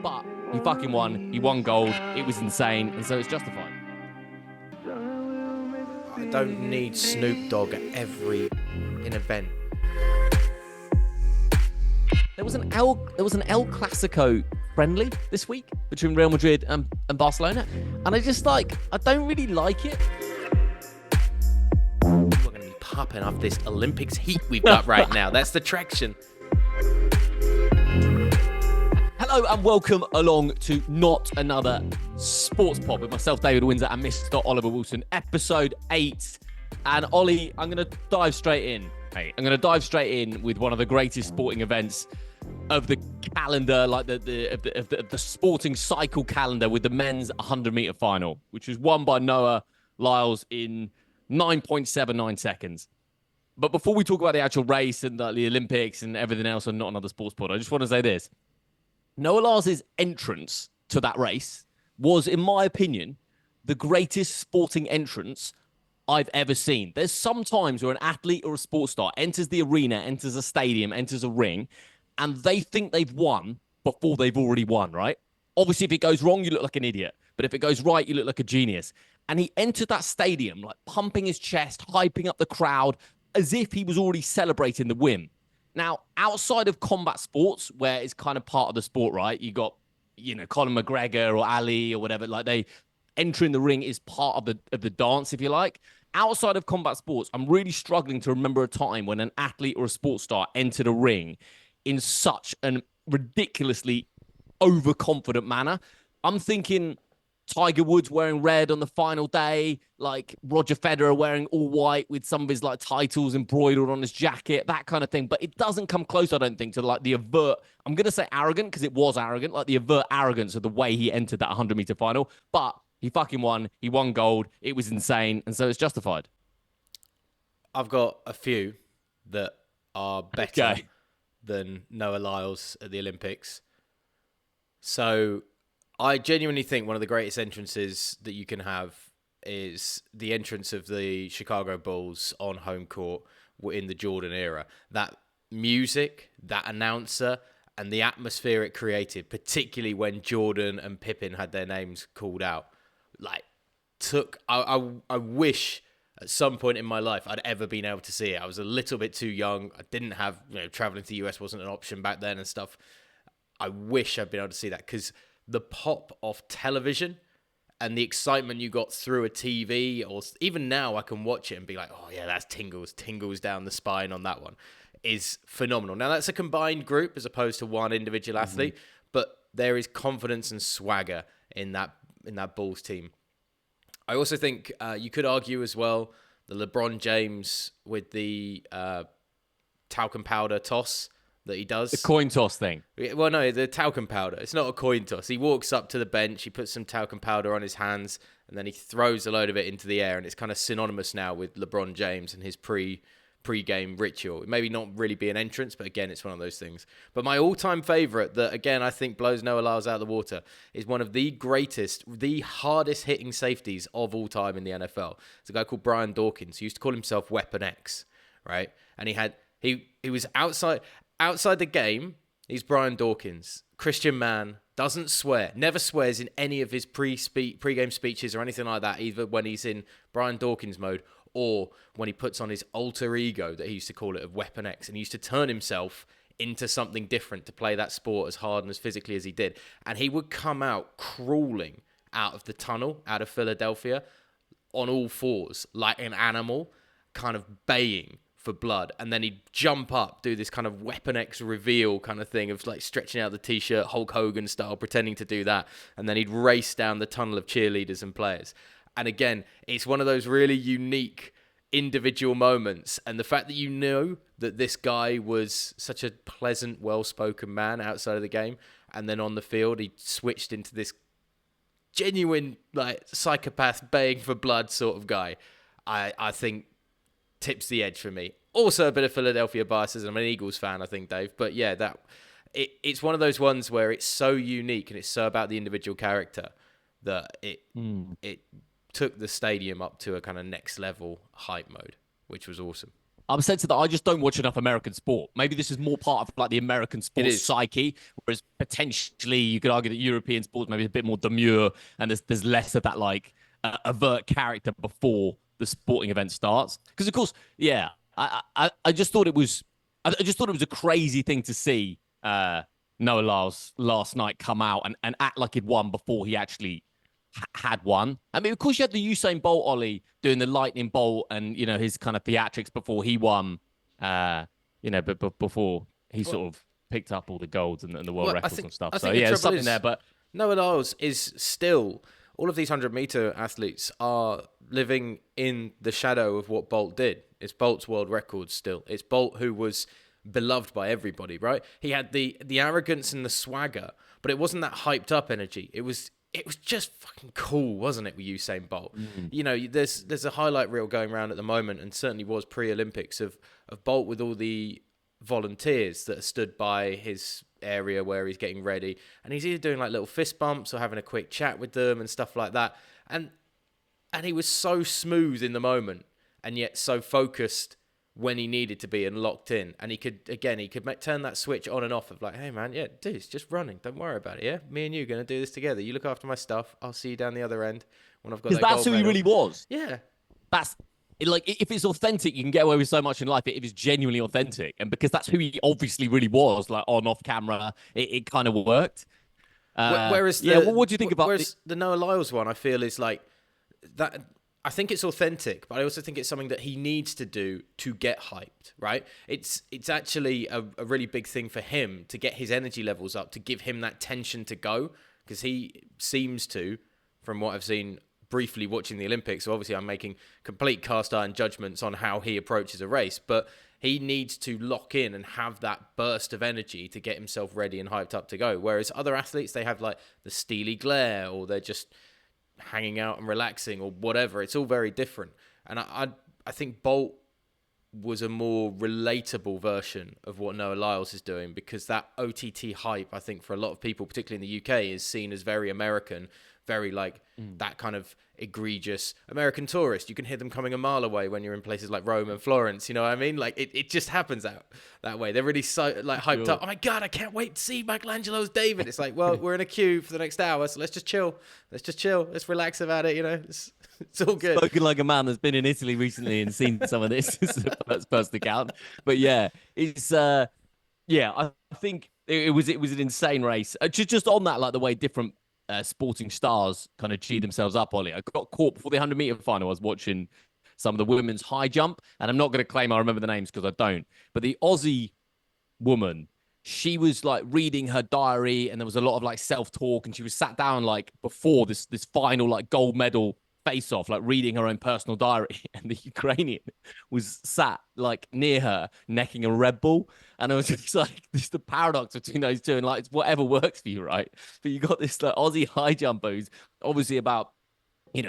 But he fucking won. He won gold. It was insane, and so it's justified. I don't need Snoop Dogg at every event. There was an El Classico friendly this week between Real Madrid and Barcelona, and I don't really like it. We're going to be popping off this Olympics heat we've got right now. That's the traction. Hello and welcome along to not another sports pod with myself, David Windsor, and Mr. Oliver Wilson, episode 8. And Ollie, I'm going to dive straight in. Hey, I'm going to dive straight in with one of the greatest sporting events of the calendar, like the sporting cycle calendar, with the men's 100-meter final, which was won by Noah Lyles in 9.79 seconds. But before we talk about the actual race and the Olympics and everything else on Not Another Sports Pod, I just want to say this. Noah Lyles' entrance to that race was, in my opinion, the greatest sporting entrance I've ever seen. There's some times where an athlete or a sports star enters the arena, enters a stadium, enters a ring, and they think they've won before they've already won, right? Obviously, if it goes wrong, you look like an idiot. But if it goes right, you look like a genius. And he entered that stadium, like pumping his chest, hyping up the crowd, as if he was already celebrating the win. Now, outside of combat sports, where it's kind of part of the sport, right? You got, Conor McGregor or Ali or whatever, like they entering the ring is part of the dance, if you like. Outside of combat sports, I'm really struggling to remember a time when an athlete or a sports star entered a ring in such an ridiculously overconfident manner. I'm thinking Tiger Woods wearing red on the final day, like Roger Federer wearing all white with some of his like titles embroidered on his jacket, that kind of thing. But it doesn't come close, I don't think, to like the overt, I'm going to say arrogant because it was arrogant, like the overt arrogance of the way he entered that 100-meter final. But he fucking won. He won gold. It was insane. And so it's justified. I've got a few that are better than Noah Lyles at the Olympics. So I genuinely think one of the greatest entrances that you can have is the entrance of the Chicago Bulls on home court in the Jordan era. That music, that announcer, and the atmosphere it created, particularly when Jordan and Pippen had their names called out. I wish at some point in my life I'd ever been able to see it. I was a little bit too young. I didn't have, traveling to the US wasn't an option back then and stuff. I wish I'd been able to see that because the pop of television and the excitement you got through a TV, or even now I can watch it and be like, oh yeah, that's tingles down the spine on that one, is phenomenal. Now that's a combined group as opposed to one individual athlete, but there is confidence and swagger in that Bulls team. I also think you could argue as well the LeBron James with the talcum powder toss that he does. The coin toss thing. Well, no, the talcum powder. It's not a coin toss. He walks up to the bench, he puts some talcum powder on his hands, and then he throws a load of it into the air, and it's kind of synonymous now with LeBron James and his pre-game ritual. It maybe not really be an entrance, but again, it's one of those things. But my all-time favorite that, again, I think blows Noah Lyles out of the water is one of the greatest, the hardest-hitting safeties of all time in the NFL. It's a guy called Brian Dawkins. He used to call himself Weapon X, right? And he was outside the game. He's Brian Dawkins. Christian man, doesn't swear, never swears in any of his pre-game speeches or anything like that, either when he's in Brian Dawkins mode or when he puts on his alter ego, that he used to call it, of Weapon X, and he used to turn himself into something different to play that sport as hard and as physically as he did. And he would come out crawling out of the tunnel, out of Philadelphia, on all fours, like an animal, kind of baying for blood. And then he'd jump up, do this kind of Weapon X reveal kind of thing of like stretching out the t-shirt, Hulk Hogan style, pretending to do that. And then he'd race down the tunnel of cheerleaders and players. And again, it's one of those really unique individual moments. And the fact that you know that this guy was such a pleasant, well-spoken man outside of the game, and then on the field, he switched into this genuine, like, psychopath baying for blood sort of guy, I think tips the edge for me. Also a bit of Philadelphia biases. I'm an Eagles fan, I think, Dave. But yeah, it's one of those ones where it's so unique and it's so about the individual character that it took the stadium up to a kind of next level hype mode, which was awesome. I'm sensitive that I just don't watch enough American sport. Maybe this is more part of like the American It sports is. psyche, whereas potentially you could argue that European sports maybe a bit more demure and there's less of that like avert character before the sporting event starts. Because of course, yeah, I just thought it was I just thought it was a crazy thing to see Noah Lyles last night come out and act like he'd won before he actually had one. I mean, of course, you had the Usain Bolt Ollie doing the lightning bolt and his kind of theatrics before he won. But before he Well, sort of picked up all the golds and the world well, records and stuff. I So think the yeah, there's trouble something is there. But Noah Lyles is still all of these 100-meter athletes are living in the shadow of what Bolt did. It's Bolt's world record still. It's Bolt who was beloved by everybody, right? He had the arrogance and the swagger, but it wasn't that hyped up energy. It was just fucking cool, wasn't it, with Usain Bolt? There's a highlight reel going around at the moment, and certainly was pre-Olympics, of Bolt with all the volunteers that stood by his area where he's getting ready, and he's either doing like little fist bumps or having a quick chat with them and stuff like that. And he was so smooth in the moment, and yet so focused when he needed to be and locked in. And he could turn that switch on and off of like, hey man, yeah, dude, it's just running. Don't worry about it. Yeah, me and you are gonna do this together. You look after my stuff. I'll see you down the other end when I've got that. Because that's gold who he medal. really was. Yeah, That's like if it's authentic, you can get away with so much in life. If it's genuinely authentic, and because that's who he obviously really was, like on off camera, it kind of worked. Whereas what do you think about the Noah Lyles one? I feel is like that. I think it's authentic, but I also think it's something that he needs to do to get hyped, right? It's actually a really big thing for him to get his energy levels up, to give him that tension to go, because he seems to, from what I've seen briefly watching the Olympics, so obviously I'm making complete cast iron judgments on how he approaches a race, but he needs to lock in and have that burst of energy to get himself ready and hyped up to go. Whereas other athletes, they have like the steely glare, or they're just hanging out and relaxing or whatever. It's all very different. And I think Bolt was a more relatable version of what Noah Lyles is doing, because that OTT hype, I think for a lot of people, particularly in the UK, is seen as very American, very like that kind of egregious American tourist. You can hear them coming a mile away when you're in places like Rome and Florence. You know what I mean? Like it just happens that way. They're really so like hyped up. Oh my God, I can't wait to see Michelangelo's David. It's like, well, we're in a queue for the next hour, so let's just chill. Let's relax about it. It's all good. Spoken like a man that's been in Italy recently and seen some of this. That's first account. But yeah, it's I think it was an insane race. Just on that, like the way different sporting stars kind of cheat themselves up, Ollie. I got caught before the 100-meter final. I was watching some of the women's high jump, and I'm not going to claim I remember the names because I don't. But the Aussie woman, she was like reading her diary, and there was a lot of like self-talk, and she was sat down like before this final like gold medal face-off, like reading her own personal diary, and the Ukrainian was sat like near her necking a Red Bull, and it was just like this the paradox between those two, and like it's whatever works for you, right? But you got this like Aussie high jumper who's obviously about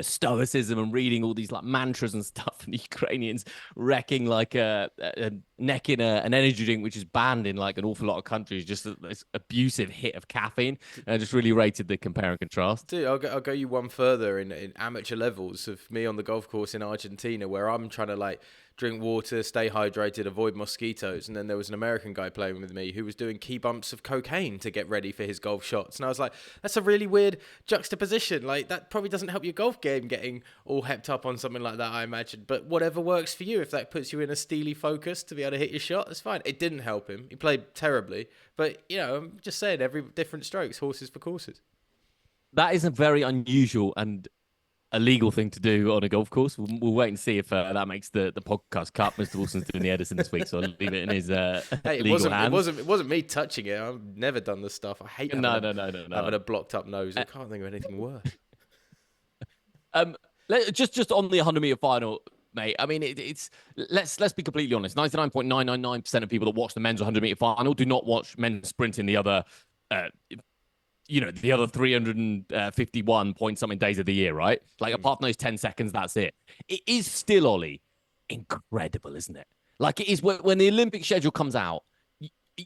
stoicism and reading all these like mantras and stuff, and the Ukrainians wrecking like a neck in an energy drink, which is banned in like an awful lot of countries, just this abusive hit of caffeine. And I just really rated the compare and contrast. Dude, I'll go you one further in amateur levels of me on the golf course in Argentina, where I'm trying to like drink water, stay hydrated, avoid mosquitoes. And then there was an American guy playing with me who was doing key bumps of cocaine to get ready for his golf shots. And I was like, that's a really weird juxtaposition. Like, that probably doesn't help your golf game getting all hepped up on something like that, I imagine. But whatever works for you, if that puts you in a steely focus to be able to hit your shot, that's fine. It didn't help him. He played terribly. But, I'm just saying, every different strokes, horses for courses. That is a very unusual and a legal thing to do on a golf course. We'll wait and see if that makes the podcast cut. Mr. Wilson's doing the editing this week, so I'll leave it in his hey, legal hands. It wasn't me touching it. I've never done this stuff. I hate having a blocked up nose. I can't think of anything worse. Just on the 100-meter final, mate. I mean, it's let's be completely honest. 99.999% of people that watch the men's 100-meter final do not watch men's sprinting the other. The other 351 point something days of the year, right? Like apart from those 10 seconds, that's it. It is still, Ollie, incredible, isn't it? Like it is when the Olympic schedule comes out,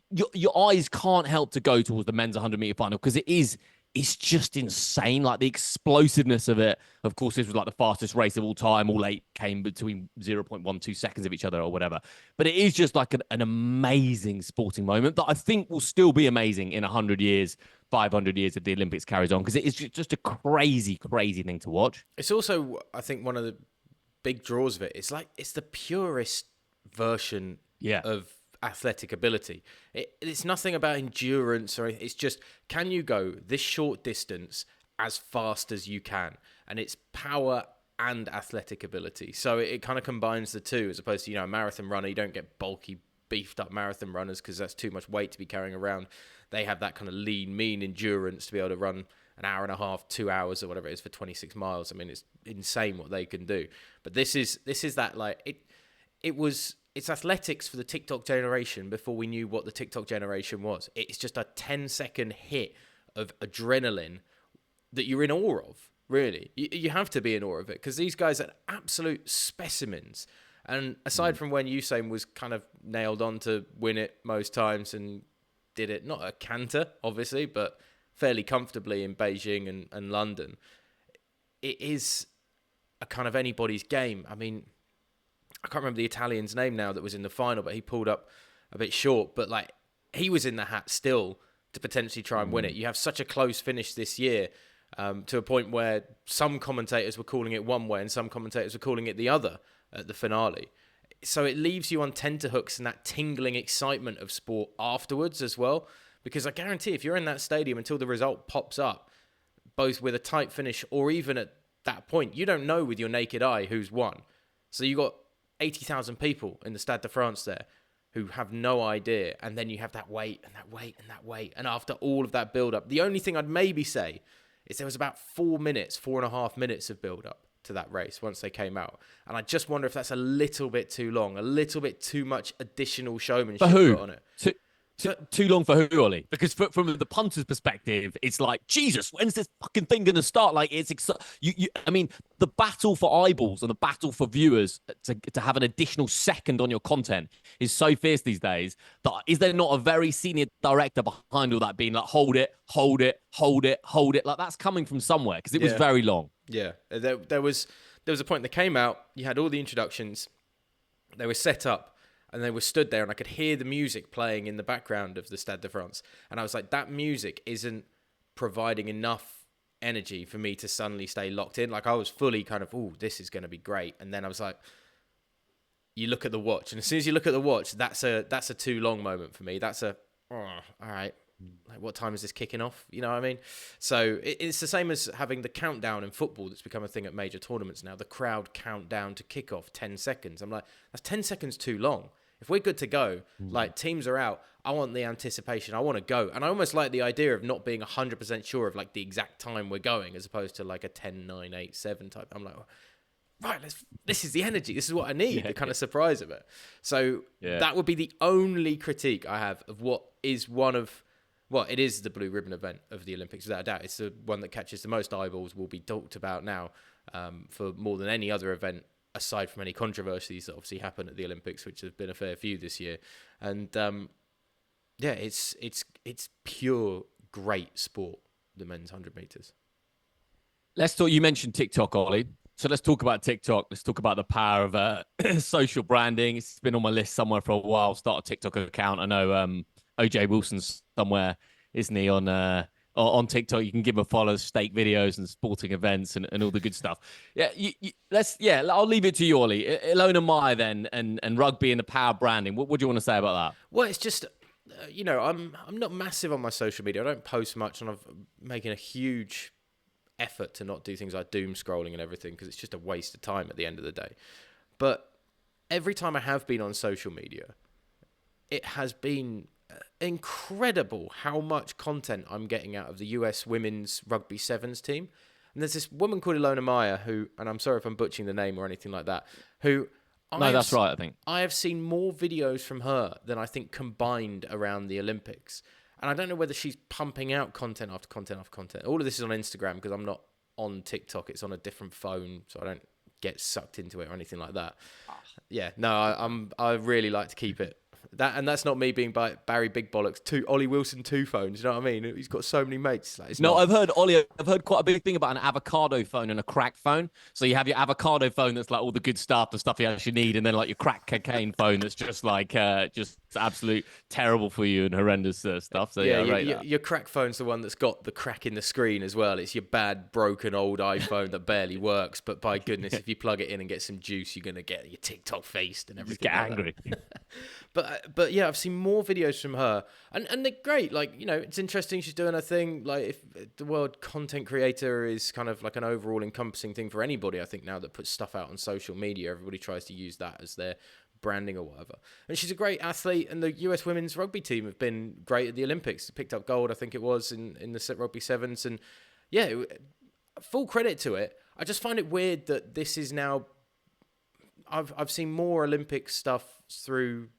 your eyes can't help to go towards the men's 100-meter final because it is it's just insane. Like the explosiveness of it. Of course, this was like the fastest race of all time. All eight came between 0.12 seconds of each other or whatever. But it is just like an amazing sporting moment that I think will still be amazing in 100 years, 500 years if the Olympics carries on, because it is just a crazy, crazy thing to watch. It's also, I think, one of the big draws of it. It's like it's the purest version of athletic ability. It's nothing about endurance or anything. It's just, can you go this short distance as fast as you can? And it's power and athletic ability. So it kind of combines the two, as opposed to, a marathon runner. You don't get bulky, beefed up marathon runners because that's too much weight to be carrying around. They have that kind of lean, mean endurance to be able to run an hour and a half, 2 hours or whatever it is for 26 miles. I mean, it's insane what they can do. But this is that, like, it's athletics for the TikTok generation before we knew what the TikTok generation was. It's just a 10-second hit of adrenaline that you're in awe of, really. You have to be in awe of it because these guys are absolute specimens. And aside from when Usain was kind of nailed on to win it most times and did it, not a canter, obviously, but fairly comfortably in Beijing and London, it is a kind of anybody's game. I mean, I can't remember the Italian's name now that was in the final, but he pulled up a bit short. But like, he was in the hat still to potentially try and win it. You have such a close finish this year, to a point where some commentators were calling it one way and some commentators were calling it the other at the finale. So it leaves you on tenterhooks and that tingling excitement of sport afterwards as well. Because I guarantee if you're in that stadium until the result pops up, both with a tight finish or even at that point, you don't know with your naked eye who's won. So you got 80,000 people in the Stade de France there who have no idea. And then you have that wait and that wait and that wait. And after all of that build-up, the only thing I'd maybe say is there was about 4.5 minutes of build-up to that race once they came out. And I just wonder if that's a little bit too long, a little bit too much additional showmanship put on it. Too long for who, Ollie? Because from the punter's perspective, it's like, Jesus, when's this fucking thing going to start? Like, it's I mean, the battle for eyeballs and the battle for viewers to have an additional second on your content is so fierce these days that is there not a very senior director behind all that being like, hold it, hold it, hold it, hold it? Like, that's coming from somewhere because it was very long. Yeah, there was a point that came out, you had all the introductions, they were set up, and they were stood there, and I could hear the music playing in the background of the Stade de France. And I was like, that music isn't providing enough energy for me to suddenly stay locked in. Like, I was fully kind of, ooh, this is going to be great. And then I was like, you look at the watch. And as soon as you look at the watch, that's a too long moment for me. That's all right. Like, what time is this kicking off? You know what I mean? So it's the same as having the countdown in football that's become a thing at major tournaments now. The crowd count down to kickoff 10 seconds. I'm like, that's 10 seconds too long. If we're good to go, like, teams are out, I want the anticipation. I want to go. And I almost like the idea of not being 100% sure of, like, the exact time we're going as opposed to, like, a 10, 9, 8, 7 type. I'm like, right, this is the energy. This is what I need, the kind of surprise of it. So that would be the only critique I have of what is one of... Well, it is the blue ribbon event of the Olympics, without a doubt. It's the one that catches the most eyeballs, will be talked about now for more than any other event, aside from any controversies that obviously happen at the Olympics, which have been a fair few this year. And it's pure great sport, the men's 100 meters. Let's talk. You mentioned TikTok, Ollie. So let's talk about TikTok. Let's talk about the power of social branding. It's been on my list somewhere for a while. Start a TikTok account. I know OJ Wilson's somewhere, isn't he, on TikTok? You can give him a follow, steak videos and sporting events and all the good stuff. Yeah, I'll leave it to you, Ollie. Ilona Meyer then and rugby and the power of branding. What do you want to say about that? Well, it's just, I'm not massive on my social media. I don't post much, and I'm making a huge effort to not do things like doom scrolling and everything because it's just a waste of time at the end of the day. But every time I have been on social media, it has been incredible how much content I'm getting out of the US women's rugby sevens team. And there's this woman called Ilona Meyer who, and I'm sorry if I'm butchering the name or anything like that, who... that's right, I think. I have seen more videos from her than I think combined around the Olympics. And I don't know whether she's pumping out content after content after content. All of this is on Instagram because I'm not on TikTok. It's on a different phone, so I don't get sucked into it or anything like that. Yeah, no, I really like to keep it that's not me being by Barry Big Bollocks. Ollie Wilson 2 phones. You know what I mean? He's got so many mates. Like, it's No, not. I've heard, Ollie, I've heard quite a big thing about an avocado phone and a crack phone. So you have your avocado phone that's like all the good stuff, the stuff you actually need, and then like your crack cocaine phone that's just like just absolute terrible for you and horrendous stuff. So yeah, I rate that. Your crack phone's the one that's got the crack in the screen as well. It's your bad, broken old iPhone that barely works. But by goodness, if you plug it in and get some juice, you're gonna get your TikTok faced and everything. Just get angry. But yeah, I've seen more videos from her, and they're great. Like, you know, it's interesting. She's doing her thing. Like, if the word content creator is kind of like an overall encompassing thing for anybody, I think now that puts stuff out on social media, everybody tries to use that as their branding or whatever. And she's a great athlete, and the US women's rugby team have been great at the Olympics. Picked up gold, I think it was, in the rugby sevens, and yeah, full credit to it. I just find it weird that this is now. I've seen more Olympic stuff through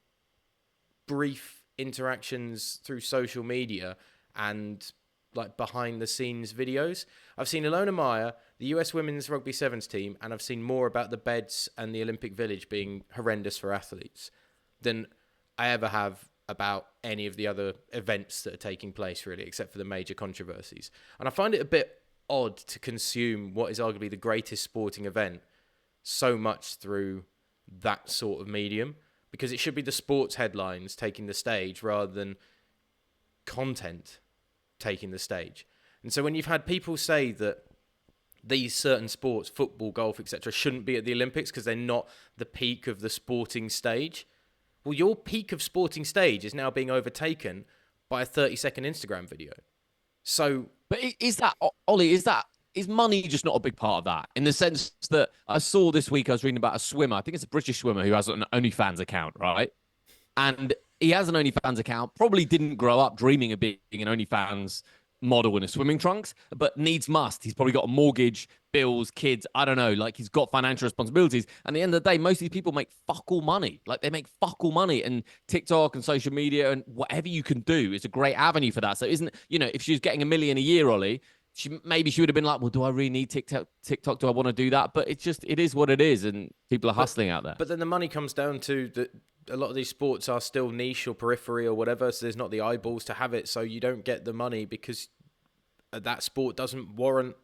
brief interactions through social media and like behind the scenes videos. I've seen Ilona Meyer, the US women's rugby sevens team, and I've seen more about the beds and the Olympic Village being horrendous for athletes than I ever have about any of the other events that are taking place, really, except for the major controversies. And I find it a bit odd to consume what is arguably the greatest sporting event so much through that sort of medium, because it should be the sports headlines taking the stage rather than content taking the stage. And so when you've had people say that these certain sports, football, golf, etc., shouldn't be at the Olympics because they're not the peak of the sporting stage, well, your peak of sporting stage is now being overtaken by a 30-second Instagram video. So, but is that, Ollie, is money just not a big part of that? In the sense that I saw this week, I was reading about a swimmer. I think it's a British swimmer who has an OnlyFans account, right? And he has an OnlyFans account, probably didn't grow up dreaming of being an OnlyFans model in a swimming trunks, but needs must. He's probably got a mortgage, bills, kids. I don't know. Like, he's got financial responsibilities. And at the end of the day, most of these people make fuck all money. Like, they make fuck all money. And TikTok and social media and whatever you can do is a great avenue for that. So isn't, you know, if she was getting $1 million a year, Ollie, maybe she would have been like, well, do I really need TikTok? Do I want to do that? But it is what it is. And people are hustling out there. But then the money comes down to that a lot of these sports are still niche or periphery or whatever. So there's not the eyeballs to have it. So you don't get the money because that sport doesn't warrant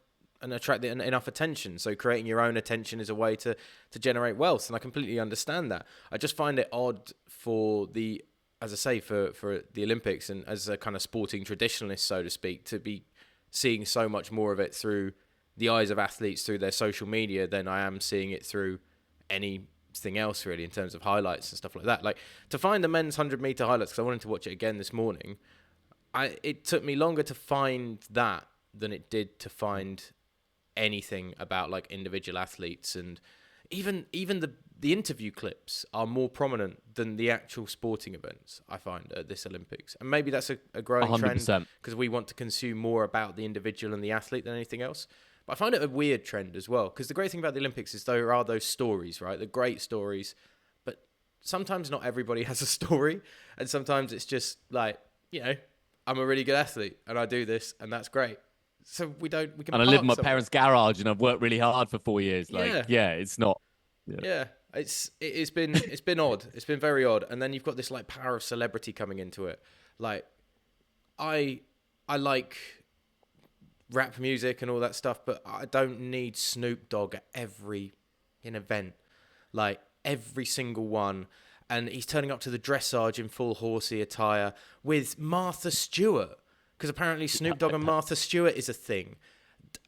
and attract enough attention. So creating your own attention is a way to generate wealth. And I completely understand that. I just find it odd for the, as I say, for the Olympics and as a kind of sporting traditionalist, so to speak, to be seeing so much more of it through the eyes of athletes through their social media than I am seeing it through anything else, really, in terms of highlights and stuff like that. Like, to find the men's 100-meter highlights, because I wanted to watch it again this morning, it took me longer to find that than it did to find anything about like individual athletes, and even the interview clips are more prominent than the actual sporting events, I find, at this Olympics. And maybe that's a growing 100%. trend because we want to consume more about the individual and the athlete than anything else. But I find it a weird trend as well, because the great thing about the Olympics is there are those stories, right? The great stories, but sometimes not everybody has a story, and sometimes it's just like, you know, I'm a really good athlete and I do this and that's great. So we can. And I live in my parents' garage and I've worked really hard for 4 years. Like, yeah, it's not. Yeah, it's been odd. It's been very odd. And then you've got this like power of celebrity coming into it. Like, I like rap music and all that stuff, but I don't need Snoop Dogg at every event, like every single one. And he's turning up to the dressage in full horsey attire with Martha Stewart, because apparently Snoop Dogg and Martha Stewart is a thing.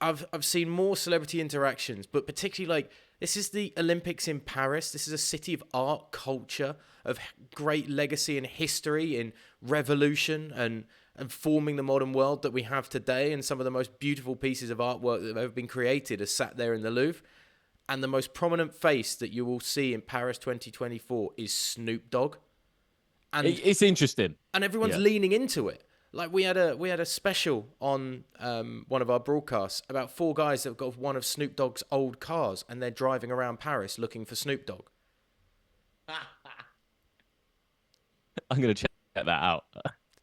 I've seen more celebrity interactions, but particularly like, this is the Olympics in Paris. This is a city of art, culture, of great legacy and history in revolution and forming the modern world that we have today. And some of the most beautiful pieces of artwork that have ever been created are sat there in the Louvre. And the most prominent face that you will see in Paris 2024 is Snoop Dogg. And it's interesting. And everyone's leaning into it. Like, we had a special on one of our broadcasts about 4 guys that have got one of Snoop Dogg's old cars and they're driving around Paris looking for Snoop Dogg. I'm going to check that out.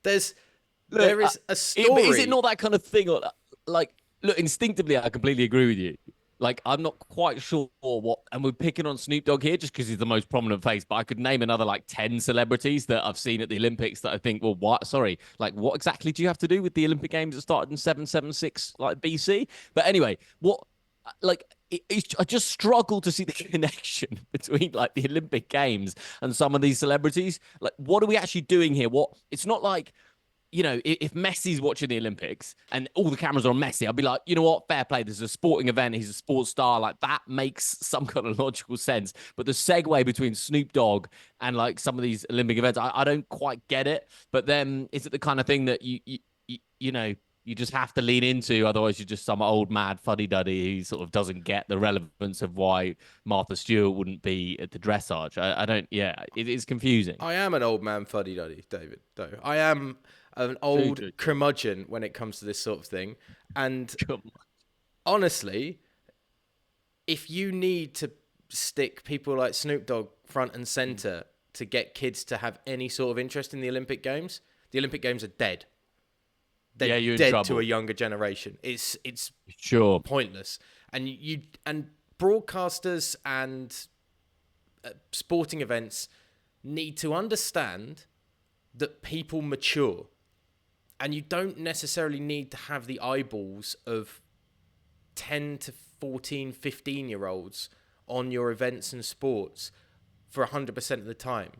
There is a story. Is it not that kind of thing? Or, like, look, instinctively, I completely agree with you. Like, I'm not quite sure what, and we're picking on Snoop Dogg here just because he's the most prominent face, but I could name another like 10 celebrities that I've seen at the Olympics that I think, well, what? Sorry, like, what exactly do you have to do with the Olympic Games that started in 776, like BC? But anyway, what, like, I just struggle to see the connection between like the Olympic Games and some of these celebrities. Like, what are we actually doing here? What, it's not like, if Messi's watching the Olympics and all the cameras are on Messi, I'll be like, you know what? Fair play. This is a sporting event. He's a sports star. Like, that makes some kind of logical sense. But the segue between Snoop Dogg and like some of these Olympic events, I don't quite get it. But then is it the kind of thing that you just have to lean into? Otherwise, you're just some old mad fuddy-duddy who sort of doesn't get the relevance of why Martha Stewart wouldn't be at the dressage. I don't, yeah, it is confusing. I am an old man fuddy-duddy, David, though. I am an old True. curmudgeon when it comes to this sort of thing. And honestly, if you need to stick people like Snoop Dogg front and center to get kids to have any sort of interest in the Olympic Games are dead. They're dead to a younger generation. It's sure pointless. And and broadcasters and sporting events need to understand that people mature. And you don't necessarily need to have the eyeballs of 10 to 14, 15-year-olds on your events and sports for 100% of the time.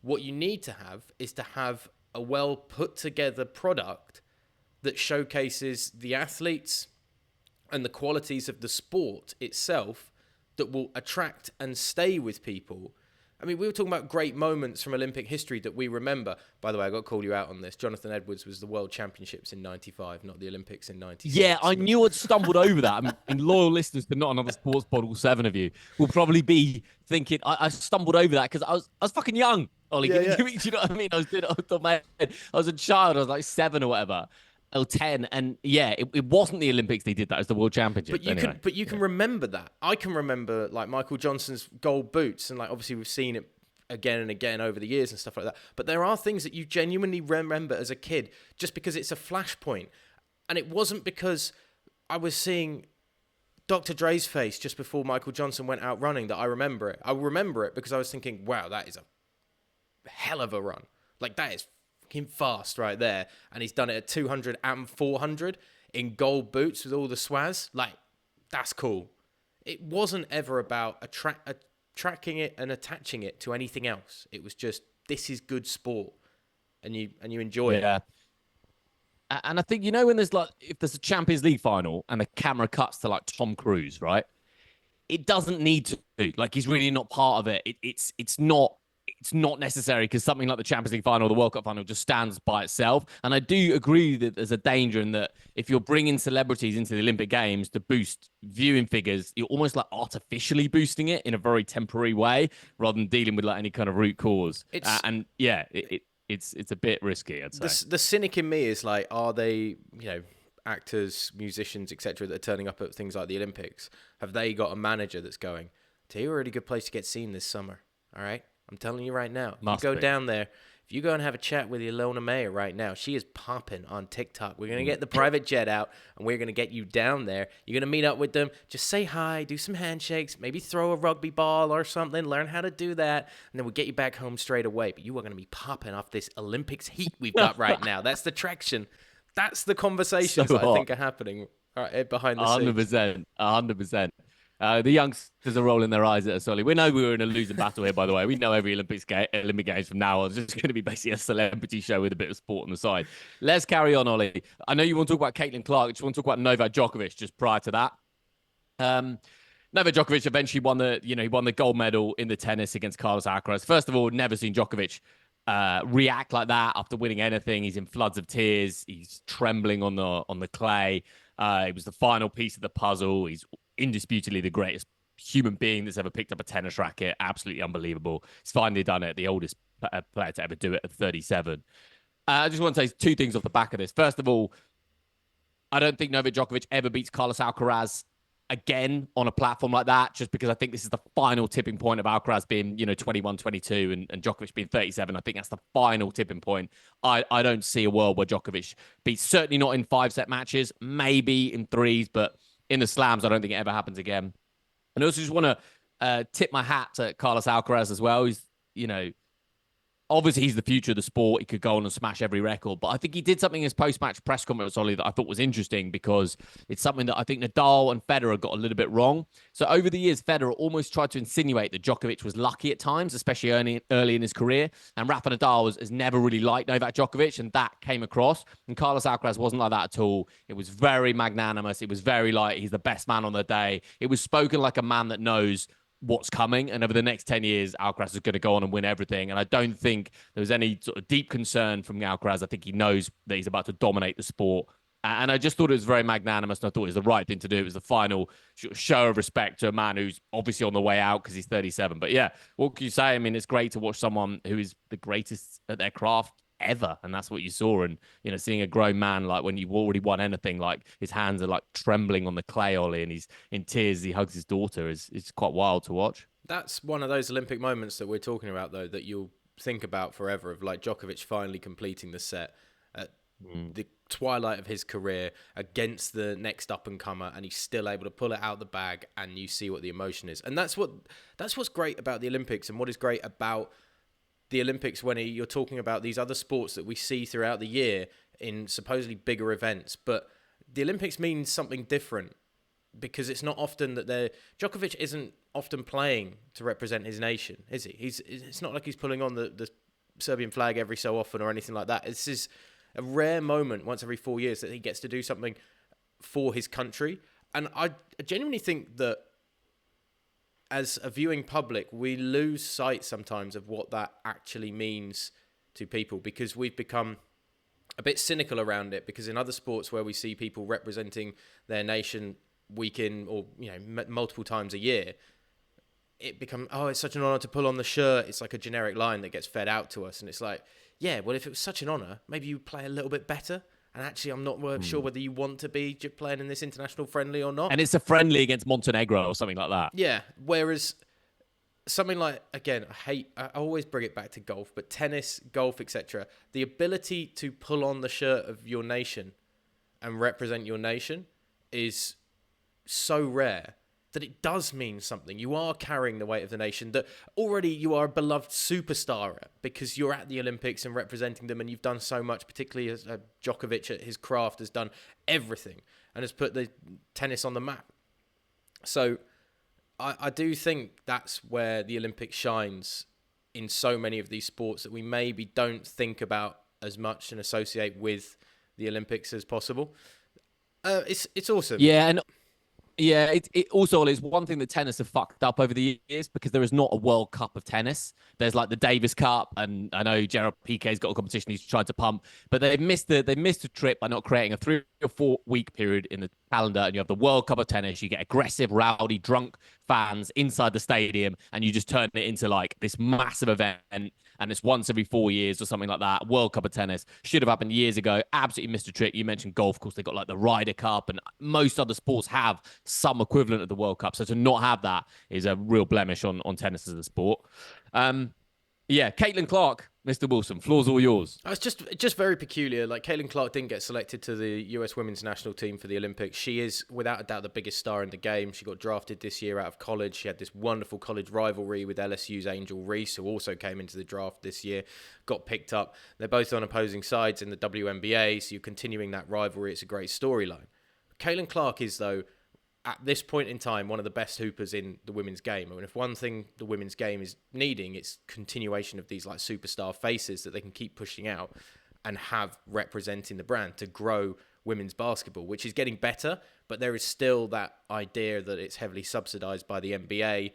What you need to have is to have a well put together product that showcases the athletes and the qualities of the sport itself that will attract and stay with people. I mean, we were talking about great moments from Olympic history that we remember. By the way, I got to call you out on this. Jonathan Edwards was the World Championships in 95, not the Olympics in 96. Yeah, I knew I'd stumbled over that. I mean, loyal listeners to Not Another Sports Pod, all 7 of you, will probably be thinking, I stumbled over that because I was fucking young, Ollie. Yeah. Do you know what I mean? I was doing it off the top of my head. I was a child. I was like 7 or whatever. Or 10, and yeah, it wasn't the Olympics they did that, it was the World Championships. But you can remember that. I can remember like Michael Johnson's gold boots, and like obviously we've seen it again and again over the years and stuff like that. But there are things that you genuinely remember as a kid just because it's a flashpoint. And it wasn't because I was seeing Dr. Dre's face just before Michael Johnson went out running that I remember it. I remember it because I was thinking, wow, that is a hell of a run. Like, that is fucking fast right there. And he's done it at 200 and 400 in gold boots with all the swaz. Like, that's cool. It wasn't ever about tracking it and attaching it to anything else. It was just, this is good sport, and you enjoy it. Yeah. And I think, when there's like, if there's a Champions League final and the camera cuts to like Tom Cruise, right? It doesn't need to. Like, he's really not part of it. It's not necessary because something like the Champions League final or the World Cup final just stands by itself. And I do agree that there's a danger in that if you're bringing celebrities into the Olympic Games to boost viewing figures, you're almost like artificially boosting it in a very temporary way rather than dealing with like any kind of root cause. It's a bit risky, I'd say. The cynic in me is like, are they, actors, musicians, etc., that are turning up at things like the Olympics? Have they got a manager that's going, tell you a really good place to get seen this summer, all right? I'm telling you right now, if you go down there, if you go and have a chat with Ilona Mayer right now, she is popping on TikTok. We're going to get the private jet out, and we're going to get you down there. You're going to meet up with them. Just say hi, do some handshakes, maybe throw a rugby ball or something, learn how to do that, and then we'll get you back home straight away. But you are going to be popping off this Olympics heat we've got right now. That's the traction. That's the conversations that I think are happening right behind the scenes. 100%. The youngsters are rolling their eyes at us, Ollie. We know we were in a losing battle here, by the way. We know every Olympic Games from now on. It's just going to be basically a celebrity show with a bit of sport on the side. Let's carry on, Ollie. I know you want to talk about Caitlin Clark. I just want to talk about Novak Djokovic just prior to that. Novak Djokovic eventually won the gold medal in the tennis against Carlos Alcaraz. First of all, never seen Djokovic react like that after winning anything. He's in floods of tears. He's trembling on the clay. It was the final piece of the puzzle. He's indisputably the greatest human being that's ever picked up a tennis racket. Absolutely unbelievable. He's finally done it. The oldest player to ever do it at 37. I just want to say 2 things off the back of this. First of all, I don't think Novak Djokovic ever beats Carlos Alcaraz again on a platform like that, just because I think this is the final tipping point of Alcaraz being, 21, 22 and Djokovic being 37. I think that's the final tipping point. I don't see a world where Djokovic beats, certainly not in 5-set matches, maybe in 3s, but in the slams. I don't think it ever happens again. And I also just want to tip my hat to Carlos Alcaraz as well. He's, obviously he's the future of the sport. He could go on and smash every record, but I think he did something in his post-match press conference, Ollie, that I thought was interesting because it's something that I think Nadal and Federer got a little bit wrong. So over the years, Federer almost tried to insinuate that Djokovic was lucky at times, especially early in his career. And Rafa Nadal has never really liked Novak Djokovic, and that came across. And Carlos Alcaraz wasn't like that at all. It was very magnanimous. It was very like he's the best man on the day. It was spoken like a man that knows what's coming, and over the next 10 years Alcaraz is going to go on and win everything. And I don't think there was any sort of deep concern from Alcaraz. I think he knows that he's about to dominate the sport, and I just thought it was very magnanimous, and I thought it was the right thing to do. It was the final show of respect to a man who's obviously on the way out because he's 37. But yeah, what can you say? I mean, it's great to watch someone who is the greatest at their craft ever, and that's what you saw. And seeing a grown man, like when you've already won anything, like his hands are like trembling on the clay, Ollie, and he's in tears as he hugs his daughter, is quite wild to watch. That's one of those Olympic moments that we're talking about, though, that you'll think about forever, of like Djokovic finally completing the set at the twilight of his career against the next up and comer, and he's still able to pull it out the bag, and you see what the emotion is. And that's what's great about the Olympics, and what is great about the Olympics when you're talking about these other sports that we see throughout the year in supposedly bigger events. But the Olympics means something different because it's not often that Djokovic isn't often playing to represent his nation, is he? It's not like he's pulling on the Serbian flag every so often or anything like that. This is a rare moment once every 4 years that he gets to do something for his country. And I genuinely think that as a viewing public, we lose sight sometimes of what that actually means to people because we've become a bit cynical around it. Because in other sports where we see people representing their nation week in or multiple times a year, it becomes, oh, it's such an honor to pull on the shirt. It's like a generic line that gets fed out to us, and it's like, yeah, well, if it was such an honor, maybe you play a little bit better. And actually, I'm not sure whether you want to be playing in this international friendly or not. And it's a friendly against Montenegro or something like that. Yeah. Whereas something like, again, I always bring it back to golf, but tennis, golf, etc. The ability to pull on the shirt of your nation and represent your nation is so rare that it does mean something. You are carrying the weight of the nation, that already you are a beloved superstar because you're at the Olympics and representing them, and you've done so much, particularly as Djokovic at his craft has done everything and has put the tennis on the map. So I do think that's where the Olympics shines in so many of these sports that we maybe don't think about as much and associate with the Olympics as possible. It's awesome. Yeah, and yeah, it also is one thing that tennis have fucked up over the years because there is not a World Cup of tennis. There's like the Davis Cup, and I know Gerard Piqué's got a competition he's tried to pump, but they missed the trip by not creating a 3 or 4 week period in the calendar. And you have the World Cup of tennis. You get aggressive, rowdy, drunk fans inside the stadium, and you just turn it into like this massive event. And it's once every 4 years or something like that. World Cup of tennis should have happened years ago. Absolutely missed a trick. You mentioned golf. Of course, they got like the Ryder Cup, and most other sports have some equivalent of the World Cup. So to not have that is a real blemish on tennis as a sport. Yeah, Caitlin Clark, Mr. Wilson, floor's all yours. It's just very peculiar. Like, Caitlin Clark didn't get selected to the US women's national team for the Olympics. She is, without a doubt, the biggest star in the game. She got drafted this year out of college. She had this wonderful college rivalry with LSU's Angel Reese, who also came into the draft this year, got picked up. They're both on opposing sides in the WNBA, so you're continuing that rivalry. It's a great storyline. Caitlin Clark is, though, at this point in time, one of the best hoopers in the women's game. I mean, if one thing the women's game is needing, it's continuation of these like superstar faces that they can keep pushing out and have representing the brand to grow women's basketball, which is getting better, but there is still that idea that it's heavily subsidized by the NBA.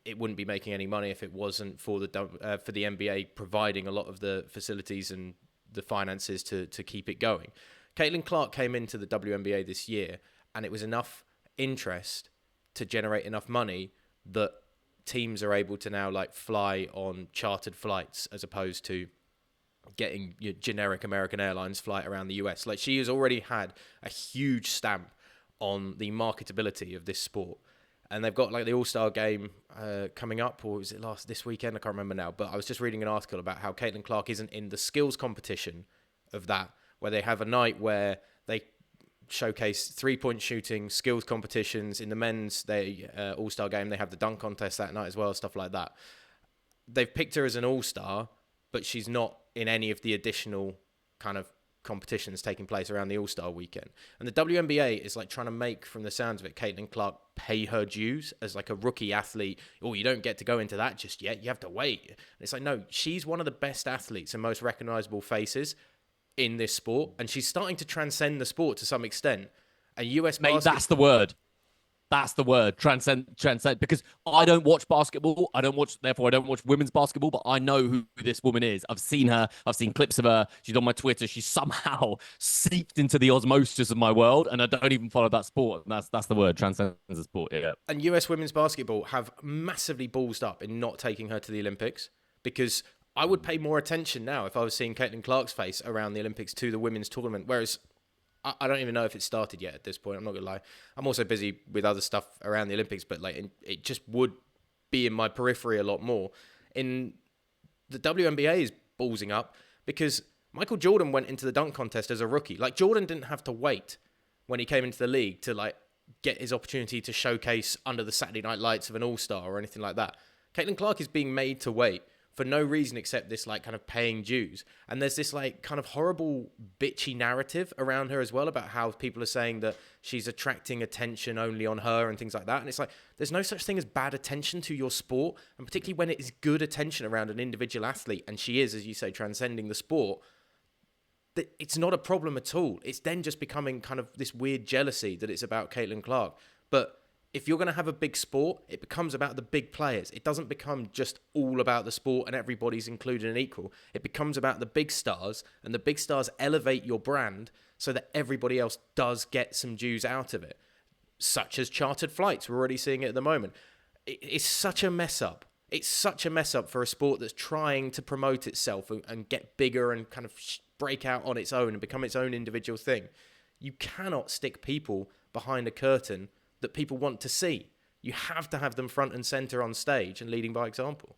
It wouldn't be making any money if it wasn't for the NBA providing a lot of the facilities and the finances to keep it going. Caitlin Clark came into the WNBA this year, and it was enough interest to generate enough money that teams are able to now like fly on chartered flights as opposed to getting your generic American Airlines flight around the US. Like, she has already had a huge stamp on the marketability of this sport. And they've got like the All-Star game coming up, or was it this weekend? I can't remember now. But I was just reading an article about how Caitlin Clark isn't in the skills competition of that, where they have a night where they showcase 3-point shooting, skills competitions. In the men's All-Star game, they have the dunk contest that night as well, stuff like that. They've picked her as an All-Star, but she's not in any of the additional kind of competitions taking place around the All-Star weekend. And the WNBA is like trying to make, from the sounds of it, Caitlin Clark pay her dues as like a rookie athlete. Oh, you don't get to go into that just yet. You have to wait. And it's like, no, she's one of the best athletes and most recognizable faces in this sport. And she's starting to transcend the sport to some extent. And US Mate, that's the word. That's the word, transcend, because I don't watch basketball. Therefore I don't watch women's basketball, but I know who this woman is. I've seen her. I've seen clips of her. She's on my Twitter. She's somehow seeped into the osmosis of my world, and I don't even follow that sport. And that's the word, transcends the sport, yeah. And US women's basketball have massively ballsed up in not taking her to the Olympics, because I would pay more attention now if I was seeing Caitlin Clark's face around the Olympics to the women's tournament, whereas I don't even know if it started yet at this point. I'm not going to lie. I'm also busy with other stuff around the Olympics, but like it just would be in my periphery a lot more. In the WNBA is ballsing up because Michael Jordan went into the dunk contest as a rookie. Like, Jordan didn't have to wait when he came into the league to like get his opportunity to showcase under the Saturday night lights of an All-Star or anything like that. Caitlin Clark is being made to wait for no reason except this like kind of paying dues. And there's this like kind of horrible bitchy narrative around her as well about how people are saying that she's attracting attention only on her and things like that. And it's like, there's no such thing as bad attention to your sport. And particularly when it is good attention around an individual athlete, and she is, as you say, transcending the sport, that it's not a problem at all. It's then just becoming kind of this weird jealousy that it's about Caitlin Clark. But if you're going to have a big sport, it becomes about the big players. It doesn't become just all about the sport and everybody's included and equal. It becomes about the big stars, and the big stars elevate your brand so that everybody else does get some dues out of it, such as chartered flights. We're already seeing it at the moment. It's such a mess up. It's such a mess up for a sport that's trying to promote itself and get bigger and kind of break out on its own and become its own individual thing. You cannot stick people behind a curtain that people want to see. You have to have them front and center on stage and leading by example.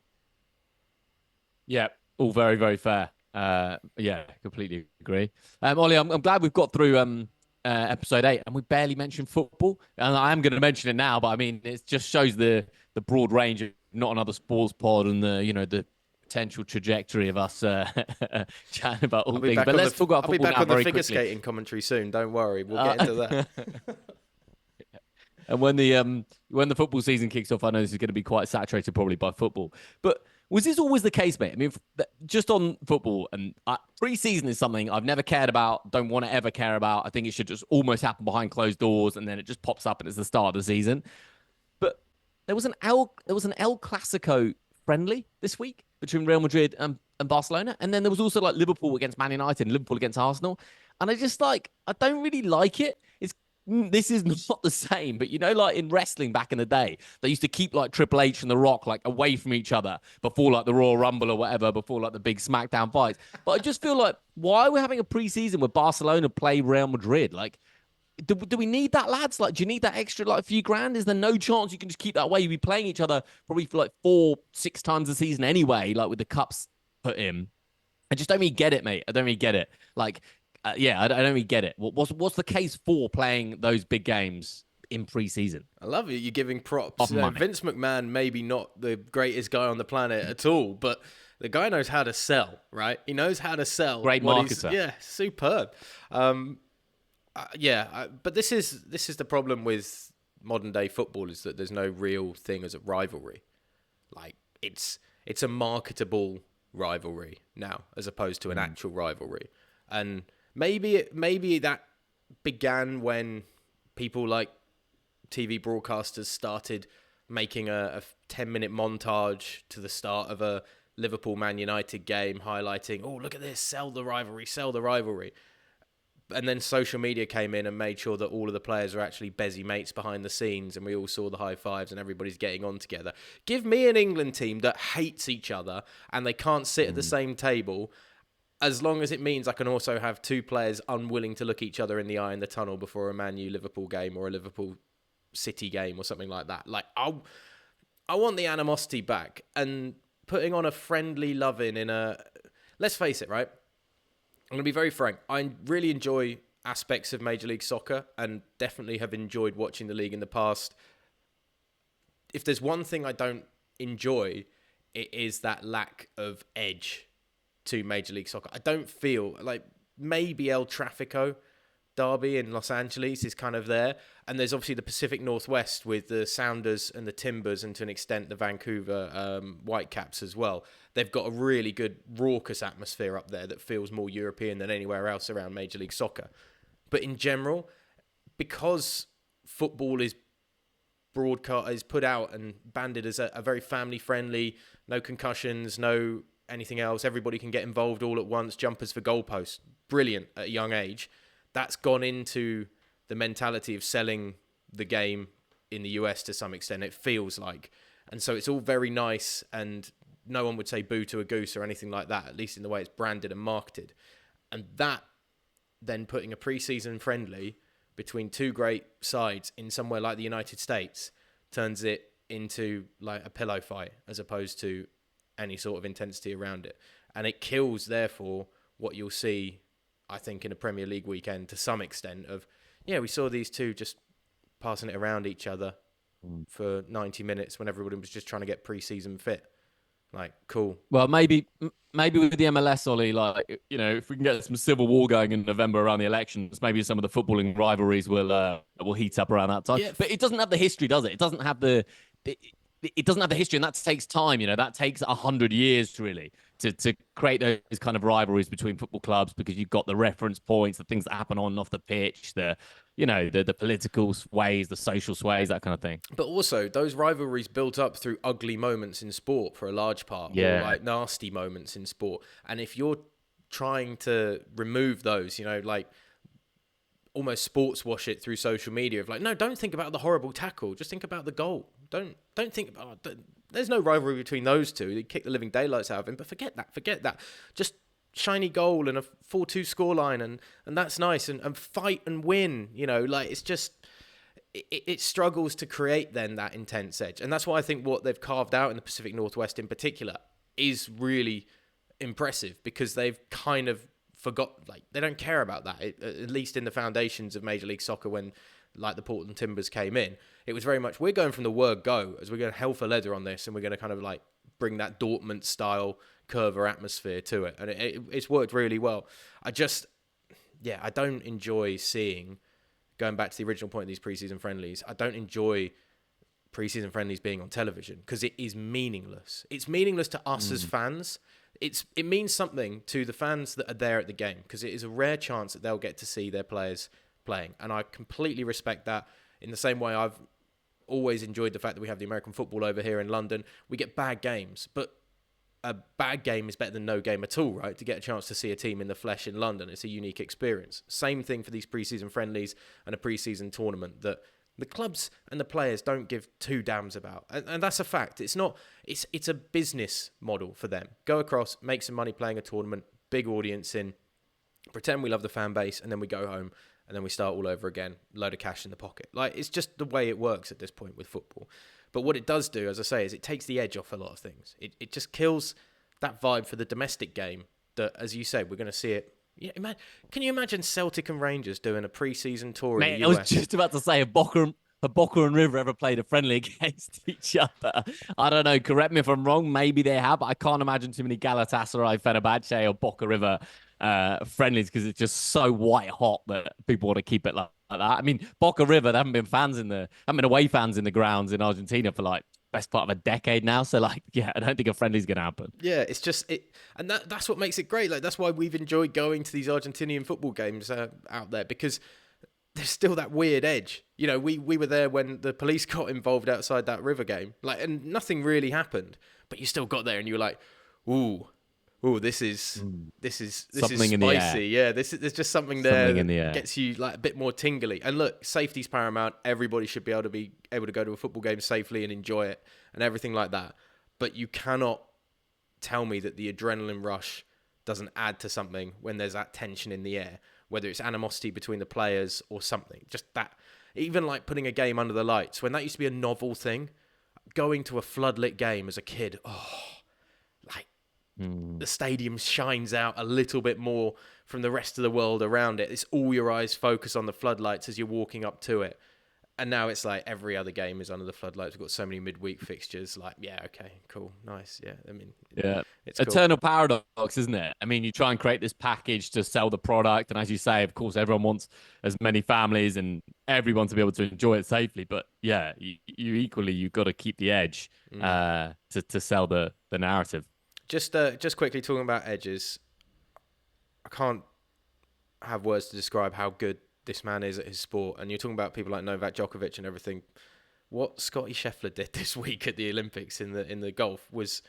Yeah, all very, very fair. Yeah, completely agree. Ollie, I'm glad we've got through episode 8 and we barely mentioned football. And I am going to mention it now, but I mean, it just shows the broad range of Not Another Sports Pod and the potential trajectory of us chatting about all things. But let's talk about football now very quickly. I'll be back on the figure skating commentary soon. Don't worry, we'll get into that. And when the football season kicks off, I know this is going to be quite saturated probably by football. But was this always the case, mate? I mean, just on football, and pre-season is something I've never cared about, don't want to ever care about. I think it should just almost happen behind closed doors, and then it just pops up and it's the start of the season. But there was an El Classico friendly this week between Real Madrid and Barcelona, and then there was also like Liverpool against Man United and Liverpool against Arsenal, and I don't really like it. This is not the same, but like in wrestling back in the day, they used to keep like Triple H and The Rock like away from each other before like the Royal Rumble or whatever, before like the big SmackDown fights. But I just feel like, why are we having a preseason where Barcelona play Real Madrid? Like, do we need that, lads? Like, do you need that extra like a few grand? Is there no chance you can just keep that way? You'll be playing each other probably for like 4-6 times a season anyway, like with the cups put in. I just don't really get it, mate. I don't really get it. Like, I don't really get it. What's the case for playing those big games in pre-season? I love it. You're giving props. Vince McMahon, maybe not the greatest guy on the planet at all, but the guy knows how to sell, right? He knows how to sell. Great marketer. Yeah, superb. But this is the problem with modern day football, is that there's no real thing as a rivalry. Like, it's a marketable rivalry now, as opposed to an actual rivalry. And maybe that began when people like TV broadcasters started making a 10-minute montage to the start of a Liverpool Man United game, highlighting, oh, look at this, sell the rivalry. And then social media came in and made sure that all of the players are actually busy mates behind the scenes, and we all saw the high fives and everybody's getting on together. Give me an England team that hates each other and they can't sit at the same table, as long as it means I can also have two players unwilling to look each other in the eye in the tunnel before a Man U Liverpool game or a Liverpool City game or something like that. Like, I want the animosity back, and putting on a friendly loving in a... Let's face it, right? I'm going to be very frank. I really enjoy aspects of Major League Soccer and definitely have enjoyed watching the league in the past. If there's one thing I don't enjoy, it is that lack of edge to Major League Soccer. I don't feel like maybe El Tráfico derby in Los Angeles is kind of there. And there's obviously the Pacific Northwest with the Sounders and the Timbers and to an extent the Vancouver Whitecaps as well. They've got a really good raucous atmosphere up there that feels more European than anywhere else around Major League Soccer. But in general, because football is broadcast, is put out and banded as a very family-friendly, no concussions, no anything else, everybody can get involved all at once, jumpers for goalposts, brilliant at a young age. That's gone into the mentality of selling the game in the US to some extent, it feels like. And so it's all very nice and no one would say boo to a goose or anything like that, at least in the way it's branded and marketed. And that then putting a pre-season friendly between two great sides in somewhere like the United States turns it into like a pillow fight as opposed to any sort of intensity around it. And it kills, therefore, what you'll see, I think, in a Premier League weekend to some extent of, yeah, we saw these two just passing it around each other for 90 minutes when everybody was just trying to get pre-season fit. Like, cool. Well, maybe with the MLS, Ollie, like, you know, if we can get some civil war going in November around the elections, maybe some of the footballing rivalries will heat up around that time. Yeah. But it doesn't have the history, does it? It doesn't have the history, and that takes time. You know, that takes 100 years really to create those kind of rivalries between football clubs, because you've got the reference points, the things that happen on and off the pitch, the political sways, the social sways, that kind of thing. But also, those rivalries built up through ugly moments in sport for a large part, yeah, or like nasty moments in sport. And if you're trying to remove those, you know, like almost sports wash it through social media of like, no, don't think about the horrible tackle, just think about the goal. Don't think about there's no rivalry between those two. They kick the living daylights out of him, but forget that. Just shiny goal and a 4-2 scoreline, and that's nice, and fight and win, you know, like it's just it struggles to create then that intense edge. And that's why I think what they've carved out in the Pacific Northwest in particular is really impressive, because they've kind of forgot, like, they don't care about that, at least in the foundations of Major League Soccer. When like the Portland Timbers came in, it was very much, we're going from the word go, as we're going hell for leather on this, and we're going to kind of like bring that Dortmund style curver atmosphere to it, and it's worked really well. I don't enjoy seeing, going back to the original point of these preseason friendlies, I don't enjoy preseason friendlies being on television, because it is meaningless. It's meaningless to us as fans. It means something to the fans that are there at the game, because it is a rare chance that they'll get to see their players playing, and I completely respect that. In the same way, I've always enjoyed the fact that we have the American football over here in London. We get bad games, but a bad game is better than no game at all, right? To get a chance to see a team in the flesh in London, it's a unique experience. Same thing for these pre-season friendlies and a pre-season tournament that the clubs and the players don't give two damns about. And that's a fact. It's a business model for them. Go across, make some money playing a tournament, big audience in, pretend we love the fan base, and then we go home and then we start all over again, load of cash in the pocket. Like, it's just the way it works at this point with football. But what it does do, as I say, is it takes the edge off a lot of things. It just kills that vibe for the domestic game that, as you said, we're going to see it. Yeah, can you imagine Celtic and Rangers doing a pre-season tour in the US? I was just about to say, have Boca and River ever played a friendly against each other? I don't know. Correct me if I'm wrong. Maybe they have, but I can't imagine too many Galatasaray, Fenerbahce, or Boca River friendlies, because it's just so white hot that people want to keep it like that. I mean, Boca River, there haven't been away fans in the grounds in Argentina for like best part of a decade now. So like, yeah, I don't think a friendly's going to happen. Yeah, it's just and that's what makes it great. Like, that's why we've enjoyed going to these Argentinian football games out there, because there's still that weird edge. You know, we were there when the police got involved outside that River game, like, and nothing really happened, but you still got there and you were like, ooh, this is something in spicy. Yeah, there's just something there that gets you like a bit more tingly. And look, safety's paramount. Everybody should be able to go to a football game safely and enjoy it and everything like that. But you cannot tell me that the adrenaline rush doesn't add to something when there's that tension in the air, whether it's animosity between the players or something. Just that, even like putting a game under the lights, when that used to be a novel thing, going to a floodlit game as a kid, the stadium shines out a little bit more from the rest of the world around it. It's all your eyes focus on the floodlights as you're walking up to it. And now it's like every other game is under the floodlights. We've got so many midweek fixtures. Like, yeah, okay, cool, nice. Yeah, I mean, Yeah. it's Eternal cool. paradox, isn't it? I mean, you try and create this package to sell the product. And as you say, of course, everyone wants as many families and everyone to be able to enjoy it safely. But yeah, you've got to keep the edge to sell the narrative. Just quickly talking about edges, I can't have words to describe how good this man is at his sport. And you're talking about people like Novak Djokovic and everything. What Scotty Scheffler did this week at the Olympics in the golf was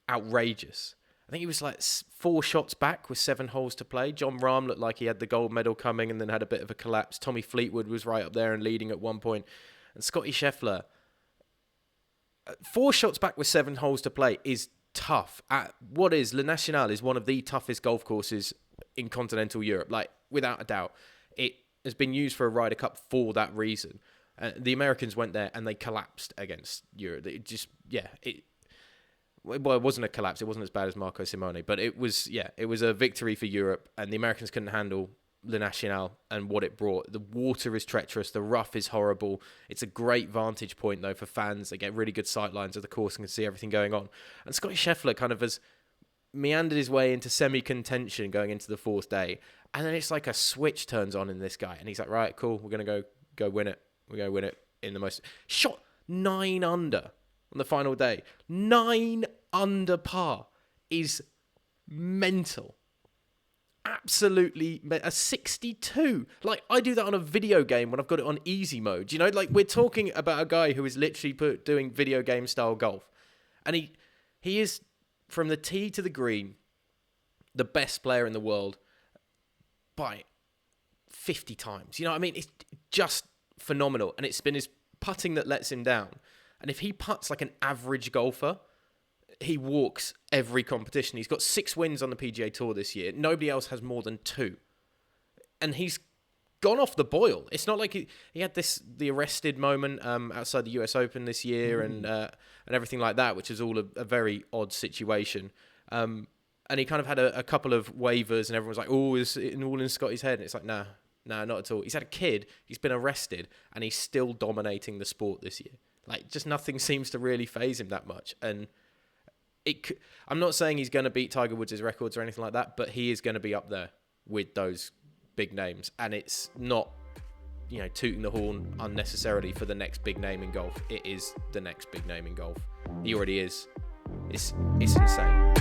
outrageous. I think he was like 4 shots back with 7 holes to play. John Rahm looked like he had the gold medal coming and then had a bit of a collapse. Tommy Fleetwood was right up there and leading at one point. And Scotty Scheffler, 4 shots back with 7 holes to play is tough. What is Le National is one of the toughest golf courses in continental Europe, like without a doubt. It has been used for a Ryder Cup for that reason. The Americans went there and they collapsed against Europe. It wasn't a collapse. It wasn't as bad as Marco Simone, but it was a victory for Europe, and the Americans couldn't handle Le National and what it brought. The water is treacherous. The rough is horrible. It's a great vantage point, though, for fans. They get really good sight lines of the course and can see everything going on. And Scotty Scheffler kind of has meandered his way into semi-contention going into the 4th day. And then it's like a switch turns on in this guy. And he's like, right, cool, we're going to go win it. We're going to win it in the most... Shot 9 under on the final day. 9 under par is mental. Absolutely. A 62. Like, I do that on a video game when I've got it on easy mode. You know, like, we're talking about a guy who is literally doing video game style golf. And he is, from the tee to the green, the best player in the world by 50 times. You know what I mean? It's just phenomenal. And it's been his putting that lets him down. And if he putts like an average golfer, he walks every competition. He's got 6 wins on the PGA Tour this year. Nobody else has more than 2. And he's gone off the boil. It's not like he had the arrested moment outside the US Open this year and everything like that, which is all a very odd situation. And he kind of had a couple of waivers and everyone was like, oh, is it all in Scotty's head? And it's like, nah, not at all. He's had a kid, he's been arrested, and he's still dominating the sport this year. Like, just nothing seems to really faze him that much. And I'm not saying he's going to beat Tiger Woods' records or anything like that, but he is going to be up there with those big names. And it's not, tooting the horn unnecessarily for the next big name in golf. It is the next big name in golf. He already is. It's insane.